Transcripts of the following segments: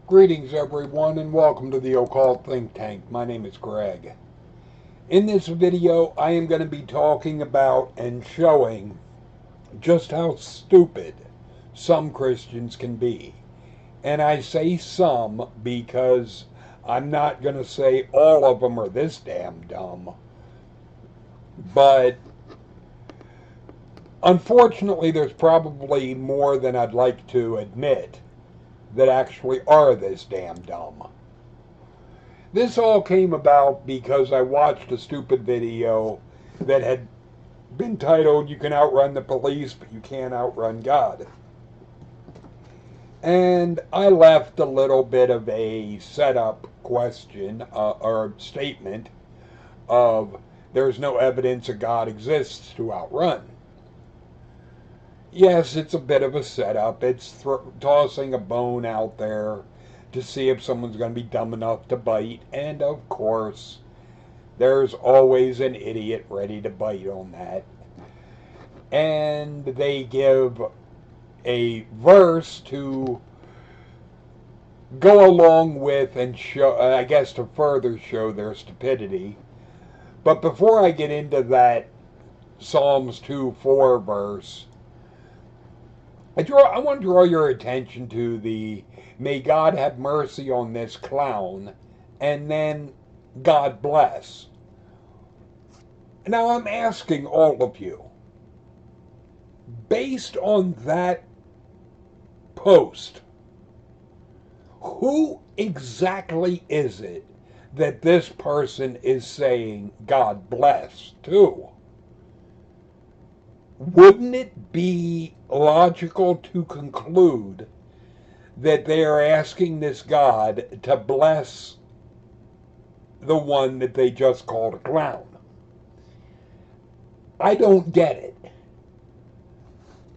Greetings, everyone, and welcome to the Occult Think Tank. My name is Greg. In this video, I am going to be talking about and showing just how stupid some Christians can be. And I say some because I'm not going to say all of them are this damn dumb. But unfortunately, there's probably more than I'd like to admit that actually are this damn dumb. This all came about because I watched a stupid video that had been titled, "You Can Outrun the Police, but You Can't Outrun God." And I left a little bit of a setup question or statement of there's no evidence that God exists to outrun. Yes, it's a bit of a setup. It's tossing a bone out there to see if someone's going to be dumb enough to bite. And of course, there's always an idiot ready to bite on that. And they give a verse to go along with and show, I guess, to further show their stupidity. But before I get into that Psalms 2:4 verse, I want to draw your attention to the "May God have mercy on this clown," and then "God bless." Now I'm asking all of you, based on that post, who exactly is it that this person is saying "God bless" to? Wouldn't it be logical to conclude that they are asking this God to bless the one that they just called a clown? I don't get it.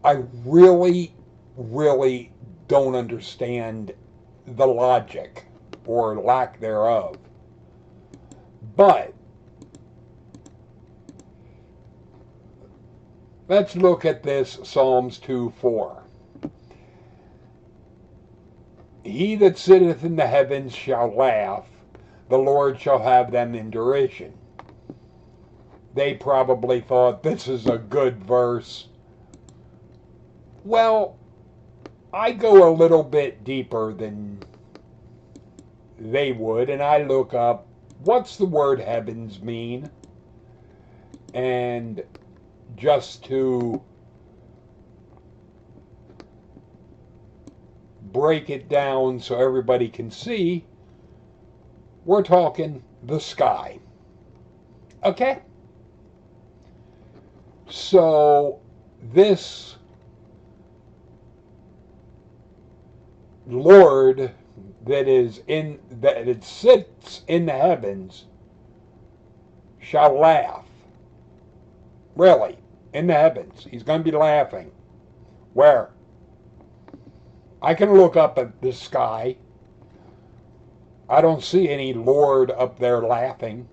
I really, really don't understand the logic or lack thereof. But let's look at this Psalms 2:4. "He that sitteth in the heavens shall laugh, the Lord shall have them in derision." They probably thought this is a good verse. Well, I go a little bit deeper than they would, and I look up what's the word heavens mean, and just to break it down so everybody can see, we're talking the sky. Okay? So this Lord that it sits in the heavens shall laugh. Really, in the heavens. He's going to be laughing. Where? I can look up at the sky. I don't see any Lord up there laughing.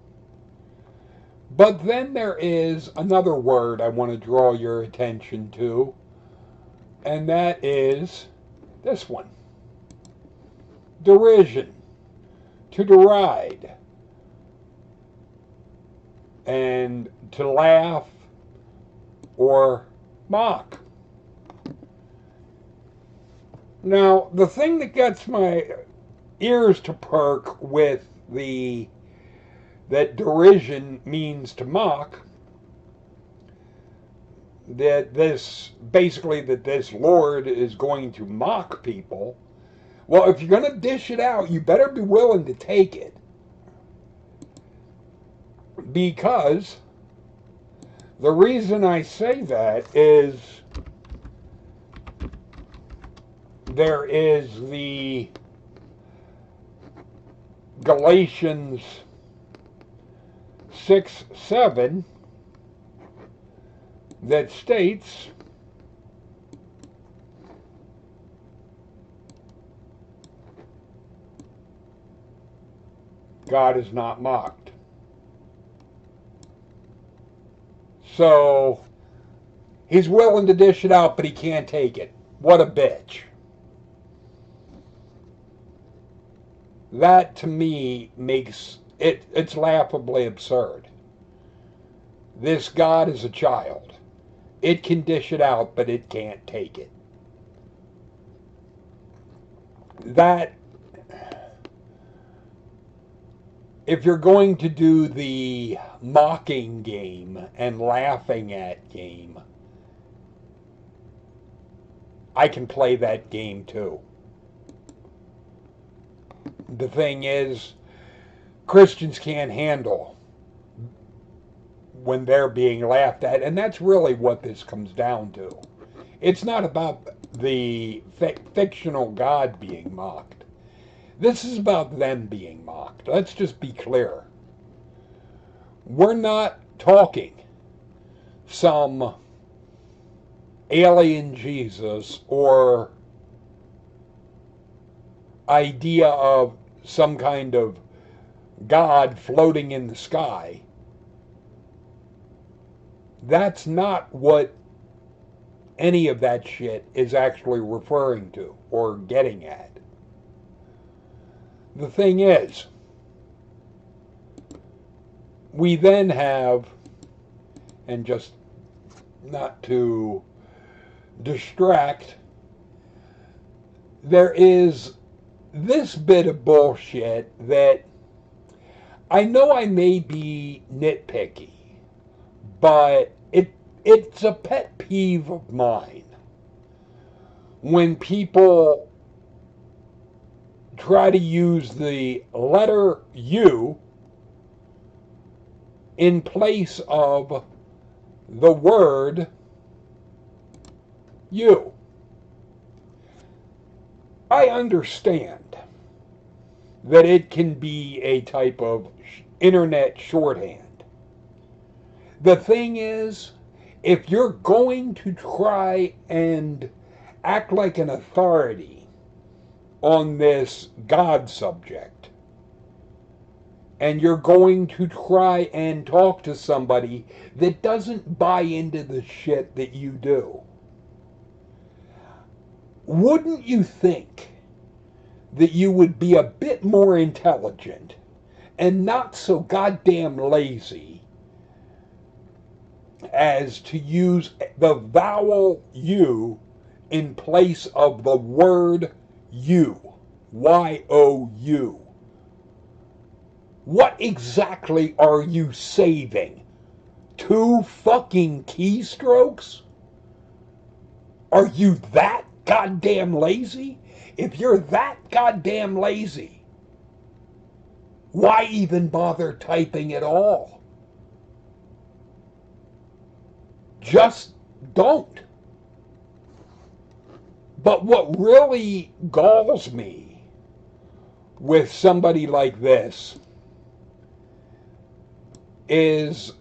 But then there is another word I want to draw your attention to, and that is this one. Derision. To deride. And to laugh or mock. Now, the thing that gets my ears to perk with that derision means to mock, that this Lord is going to mock people. Well, if you're going to dish it out, you better be willing to take it. Because the reason I say that is there is the Galatians 6:7 that states, God is not mocked. So he's willing to dish it out, but he can't take it. What a bitch. That to me makes it's laughably absurd. This God is a child. It can dish it out, but it can't take it. That, if you're going to do the mocking game and laughing at game, I can play that game too. The thing is, Christians can't handle when they're being laughed at, and that's really what this comes down to. It's not about the fictional God being mocked. This is about them being mocked. Let's just be clear. We're not talking some alien Jesus or idea of some kind of God floating in the sky. That's not what any of that shit is actually referring to or getting at. The thing is, we then have, and just not to distract, there is this bit of bullshit that I know I may be nitpicky, but it's a pet peeve of mine when people try to use the letter U in place of the word you. I understand that it can be a type of internet shorthand. The thing is, if you're going to try and act like an authority on this God subject, and you're going to try and talk to somebody that doesn't buy into the shit that you do, wouldn't you think that you would be a bit more intelligent and not so goddamn lazy as to use the vowel U in place of the word you? Y-O-U. What exactly are you saving? 2 fucking keystrokes? Are you that goddamn lazy? If you're that goddamn lazy, why even bother typing at all? Just don't. But what really galls me with somebody like this is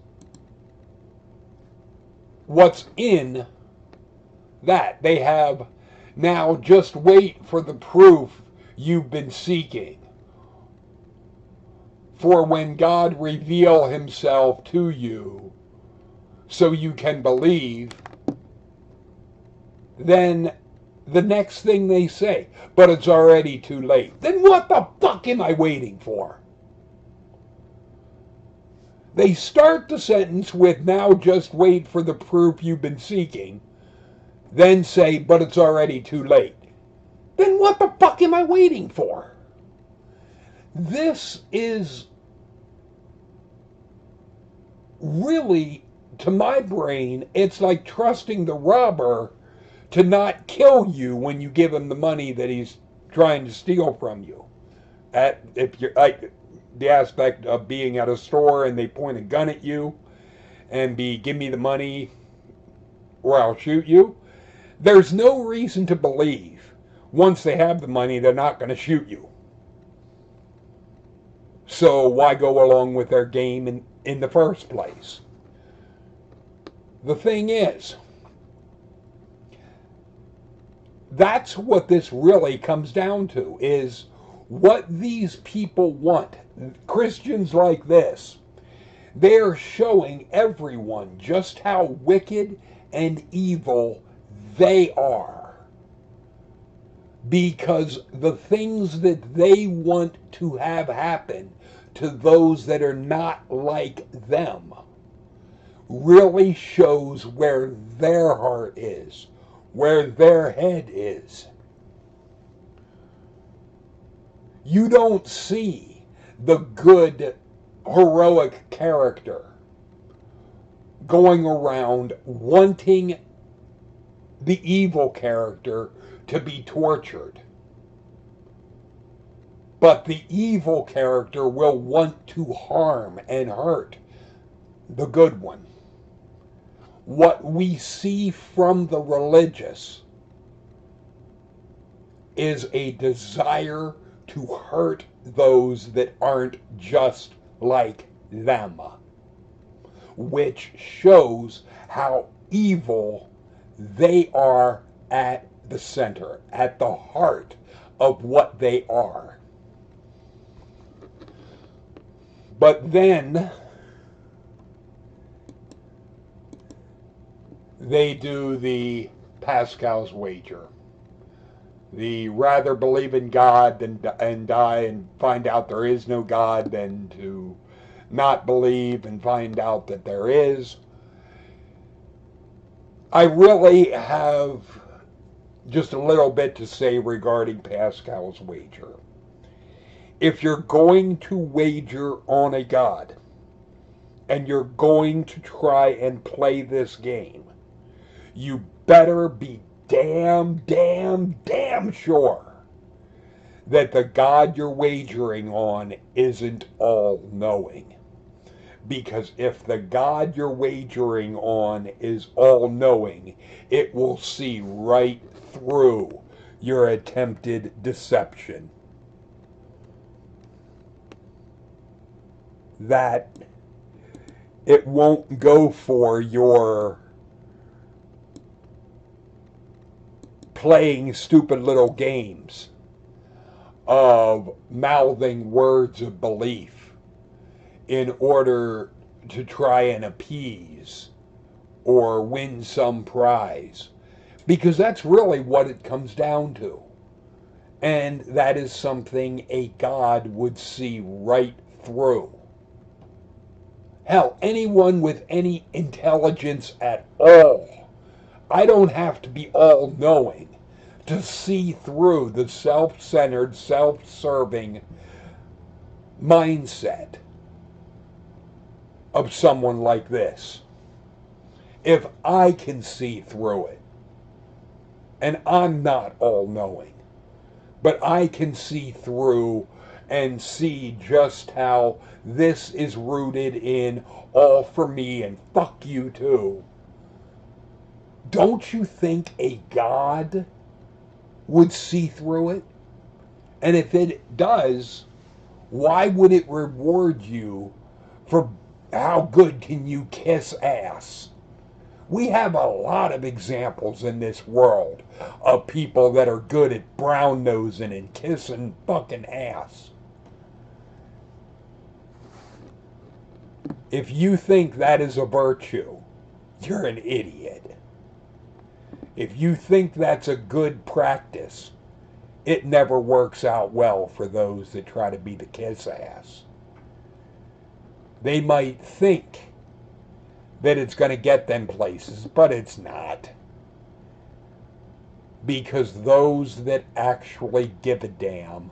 what's in that. They have now just wait for the proof you've been seeking. For when God reveal himself to you so you can believe, then the next thing they say, but it's already too late. Then what the fuck am I waiting for? They start the sentence with, now just wait for the proof you've been seeking, then say, but it's already too late. Then what the fuck am I waiting for? This is really, to my brain, it's like trusting the robber to not kill you when you give him the money that he's trying to steal from you. If you're like the aspect of being at a store and they point a gun at you and give me the money or I'll shoot you. There's no reason to believe once they have the money they're not going to shoot you. So why go along with their game in the first place? The thing is, that's what this really comes down to, is what these people want. Christians like this, they're showing everyone just how wicked and evil they are. because the things that they want to have happen to those that are not like them really shows where their heart is, where their head is. You don't see the good, heroic character going around wanting the evil character to be tortured. But the evil character will want to harm and hurt the good one. What we see from the religious is a desire to hurt those that aren't just like them, which shows how evil they are at the center, at the heart of what they are. But then they do the Pascal's wager. The rather believe in God and die and find out there is no God than to not believe and find out that there is. I really have just a little bit to say regarding Pascal's wager. If you're going to wager on a God and you're going to try and play this game, you better be damn sure that the God you're wagering on isn't all-knowing. Because if the God you're wagering on is all-knowing, it will see right through your attempted deception. That it won't go for your playing stupid little games of mouthing words of belief in order to try and appease or win some prize. Because that's really what it comes down to. And that is something a God would see right through. Hell, anyone with any intelligence at all, I don't have to be all-knowing to see through the self-centered, self-serving mindset of someone like this. If I can see through it, and I'm not all-knowing, but I can see through and see just how this is rooted in all for me and fuck you too, don't you think a God would see through it? And if it does, why would it reward you for how good can you kiss ass? We have a lot of examples in this world of people that are good at brown nosing and kissing fucking ass. If you think that is a virtue, you're an idiot. If you think that's a good practice, it never works out well for those that try to be the kiss ass. They might think that it's going to get them places, but it's not. Because those that actually give a damn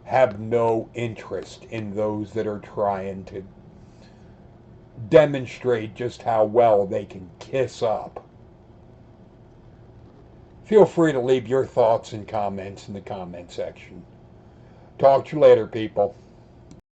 have no interest in those that are trying to demonstrate just how well they can kiss up. Feel free to leave your thoughts and comments in the comment section. Talk to you later, people.